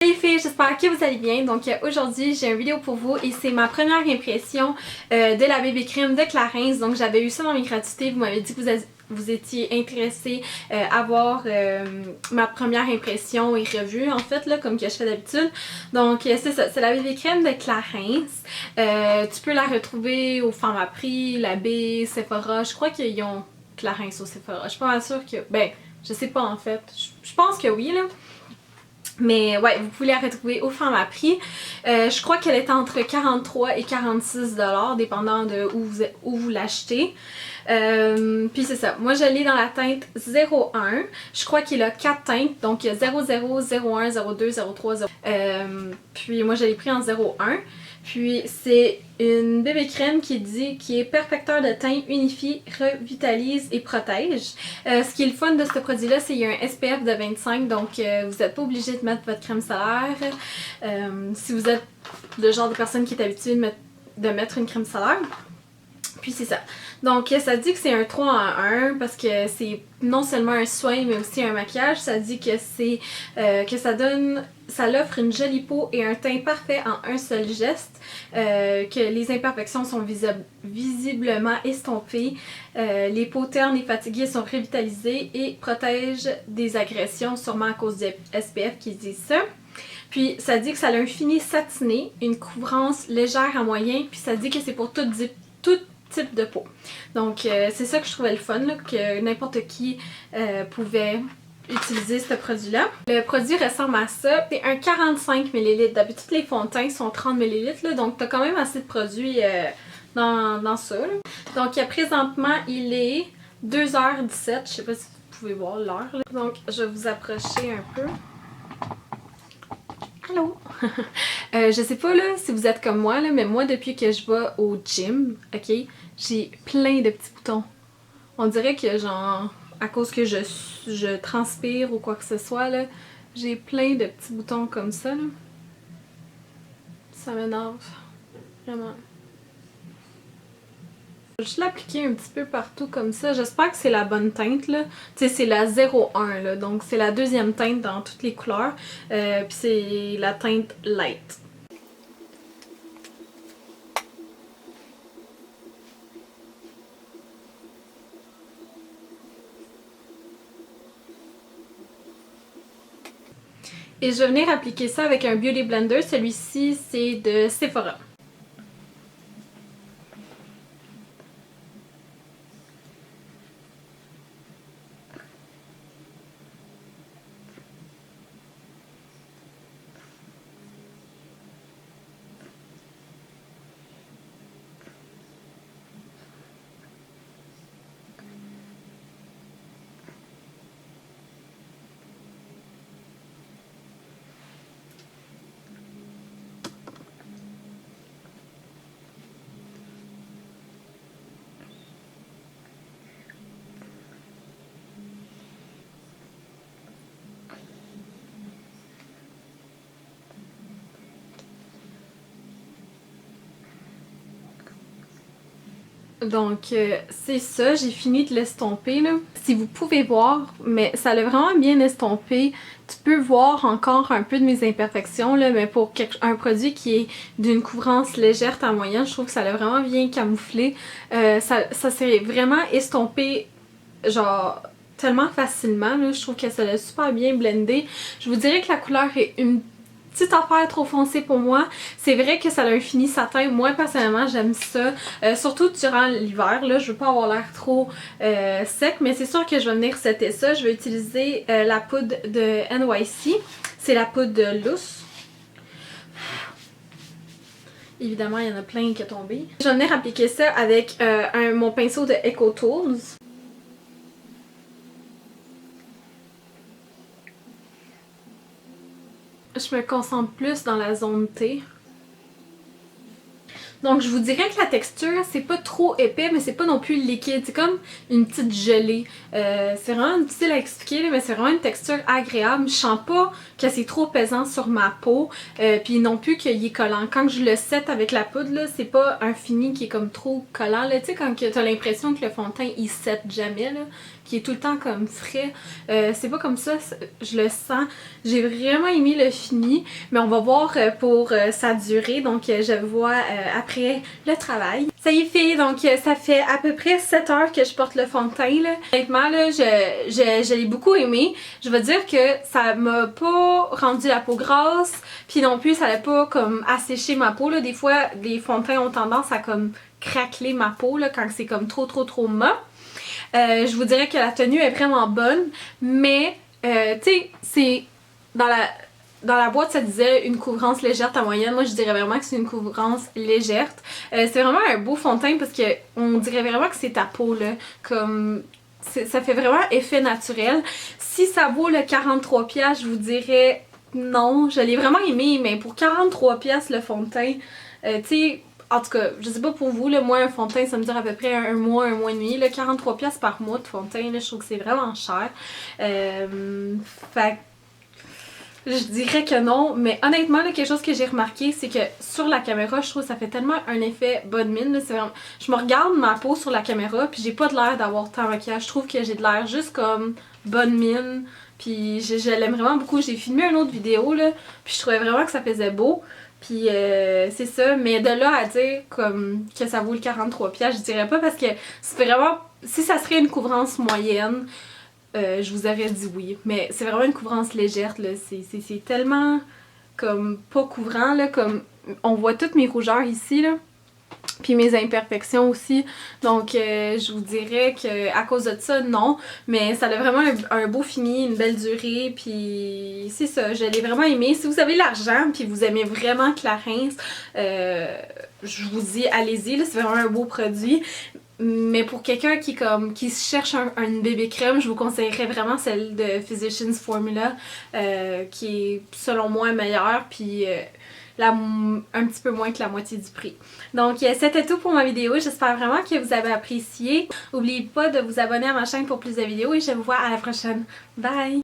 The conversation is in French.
Salut les filles, j'espère que vous allez bien. Donc aujourd'hui j'ai une vidéo pour vous et c'est ma première impression de la BB Crème de Clarins. Donc j'avais eu ça dans mes gratuités, vous m'avez dit que vous étiez intéressé à voir ma première impression et revue en fait là, comme que je fais d'habitude. Donc c'est ça, c'est la BB Crème de Clarins. Tu peux la retrouver au Pharmaprix, la B, Sephora. Je crois qu'ils ont Clarins au Sephora. Je suis pas mal sûre que... Ben, je sais pas en fait. Je pense que oui là. Mais ouais, vous pouvez la retrouver au Pharmaprix. Je crois qu'elle est entre 43 et 46 $, dépendant de où vous l'achetez. Puis c'est ça. Moi, je l'ai dans la teinte 01. Je crois qu'il a 4 teintes. Donc, il y a 00, 01, 02, 03, 0. Puis moi, je l'ai pris en 01. Puis c'est une bébé crème qui est perfecteur de teint, unifie, revitalise et protège. Ce qui est le fun de ce produit-là, c'est qu'il y a un SPF de 25, donc vous n'êtes pas obligé de mettre votre crème solaire. Si vous êtes le genre de personne qui est habituée de mettre une crème solaire. Puis c'est ça. Donc ça dit que c'est un 3 en 1 parce que c'est non seulement un soin mais aussi un maquillage. Ça dit que c'est ça l'offre une jolie peau et un teint parfait en un seul geste, que les imperfections sont visiblement estompées, les peaux ternes et fatiguées sont revitalisées et protègent des agressions, sûrement à cause du SPF qui dit ça. Puis ça dit que ça a un fini satiné, une couvrance légère à moyen, puis ça dit que c'est pour tout type de peau. Donc c'est ça que je trouvais le fun, là, que n'importe qui pouvait utiliser ce produit-là. Le produit ressemble à ça. C'est un 45 ml. D'habitude, les fonds de teint sont 30 ml, là, donc t'as quand même assez de produits dans ça. Là. Donc présentement, il est 2h17. Je sais pas si vous pouvez voir l'heure. Donc je vais vous approcher un peu. Allô? Je sais pas là si vous êtes comme moi, là, mais moi depuis que je vais au gym, ok, j'ai plein de petits boutons. On dirait que genre, à cause que je transpire ou quoi que ce soit, là, j'ai plein de petits boutons comme ça. Là. Ça m'énerve. Vraiment. Je vais juste l'appliquer un petit peu partout comme ça. J'espère que c'est la bonne teinte là. Tu sais, c'est la 01 là. Donc c'est la deuxième teinte dans toutes les couleurs. Puis c'est la teinte light. Et je vais venir appliquer ça avec un Beauty Blender. Celui-ci, c'est de Sephora. Donc c'est ça, j'ai fini de l'estomper là. Si vous pouvez voir, mais ça l'a vraiment bien estompé. Tu peux voir encore un peu de mes imperfections là, mais pour un produit qui est d'une couvrance légère à moyenne, je trouve que ça l'a vraiment bien camouflé. Ça s'est vraiment estompé genre tellement facilement là. Je trouve que ça l'a super bien blendé. Je vous dirais que la couleur est une petite affaire trop foncée pour moi. C'est vrai que ça a un fini satin. Moi personnellement j'aime ça. Surtout durant l'hiver. Là, je veux pas avoir l'air trop sec. Mais c'est sûr que je vais venir setter ça. Je vais utiliser la poudre de NYC. C'est la poudre de Loose. Évidemment, il y en a plein qui sont tombés. Je vais venir appliquer ça avec mon pinceau de Eco Tools. Je me concentre plus dans la zone T. Donc je vous dirais que la texture c'est pas trop épais mais c'est pas non plus liquide, c'est comme une petite gelée. C'est vraiment difficile à expliquer là, mais c'est vraiment une texture agréable. Je sens pas que c'est trop pesant sur ma peau puis non plus qu'il est collant. Quand je le set avec la poudre là, c'est pas un fini qui est comme trop collant là, tu sais quand t'as l'impression que le fond de teint il set jamais là, qui est tout le temps comme frais. C'est pas comme ça, je le sens. J'ai vraiment aimé le fini, mais on va voir pour sa durée, donc je vois après le travail. Ça y est fait, donc ça fait à peu près 7 heures que je porte le fond de teint là. Honnêtement là, je l'ai beaucoup aimé. Je veux dire que ça m'a pas rendu la peau grasse, puis non plus ça n'a pas comme asséché ma peau là. Des fois les fonds de teint ont tendance à comme craqueler ma peau là quand c'est comme trop mat. Je vous dirais que la tenue est vraiment bonne, mais tu sais, c'est dans la boîte, ça disait une couvrance légère à moyenne. Moi, je dirais vraiment que c'est une couvrance légère. C'est vraiment un beau fond de teint parce que on dirait vraiment que c'est ta peau, là. Comme ça fait vraiment effet naturel. Si ça vaut le 43$, je vous dirais non. Je l'ai vraiment aimé, mais pour 43$ le fond de teint, tu sais, en tout cas, je sais pas pour vous, là, moi un fond de teint ça me dure à peu près un mois et demi. Là, 43$ par mois de fond de teint, là, je trouve que c'est vraiment cher. Fait je dirais que non, mais honnêtement, là, quelque chose que j'ai remarqué, c'est que sur la caméra, je trouve que ça fait tellement un effet bonne mine. Là, vraiment... Je me regarde ma peau sur la caméra, puis j'ai pas de l'air d'avoir tant de maquillage. Je trouve que j'ai de l'air juste comme bonne mine, puis je l'aime vraiment beaucoup. J'ai filmé une autre vidéo, là, puis je trouvais vraiment que ça faisait beau. Puis c'est ça, mais de là à dire comme que ça vaut le 43$, je dirais pas parce que c'est vraiment... Si ça serait une couvrance moyenne, je vous aurais dit oui. Mais c'est vraiment une couvrance légère, là. C'est tellement comme pas couvrant, là. Comme on voit toutes mes rougeurs ici, là. Puis mes imperfections aussi. Donc je vous dirais que à cause de ça, non. Mais ça a vraiment un beau fini, une belle durée. Puis c'est ça, je l'ai vraiment aimé. Si vous avez l'argent puis vous aimez vraiment Clarins, je vous dis allez-y, là, c'est vraiment un beau produit. Mais pour quelqu'un qui cherche une bébé crème, je vous conseillerais vraiment celle de Physicians Formula, qui est selon moi meilleure, puis un petit peu moins que la moitié du prix. Donc c'était tout pour ma vidéo, j'espère vraiment que vous avez apprécié. N'oubliez pas de vous abonner à ma chaîne pour plus de vidéos et je vous vois à la prochaine. Bye!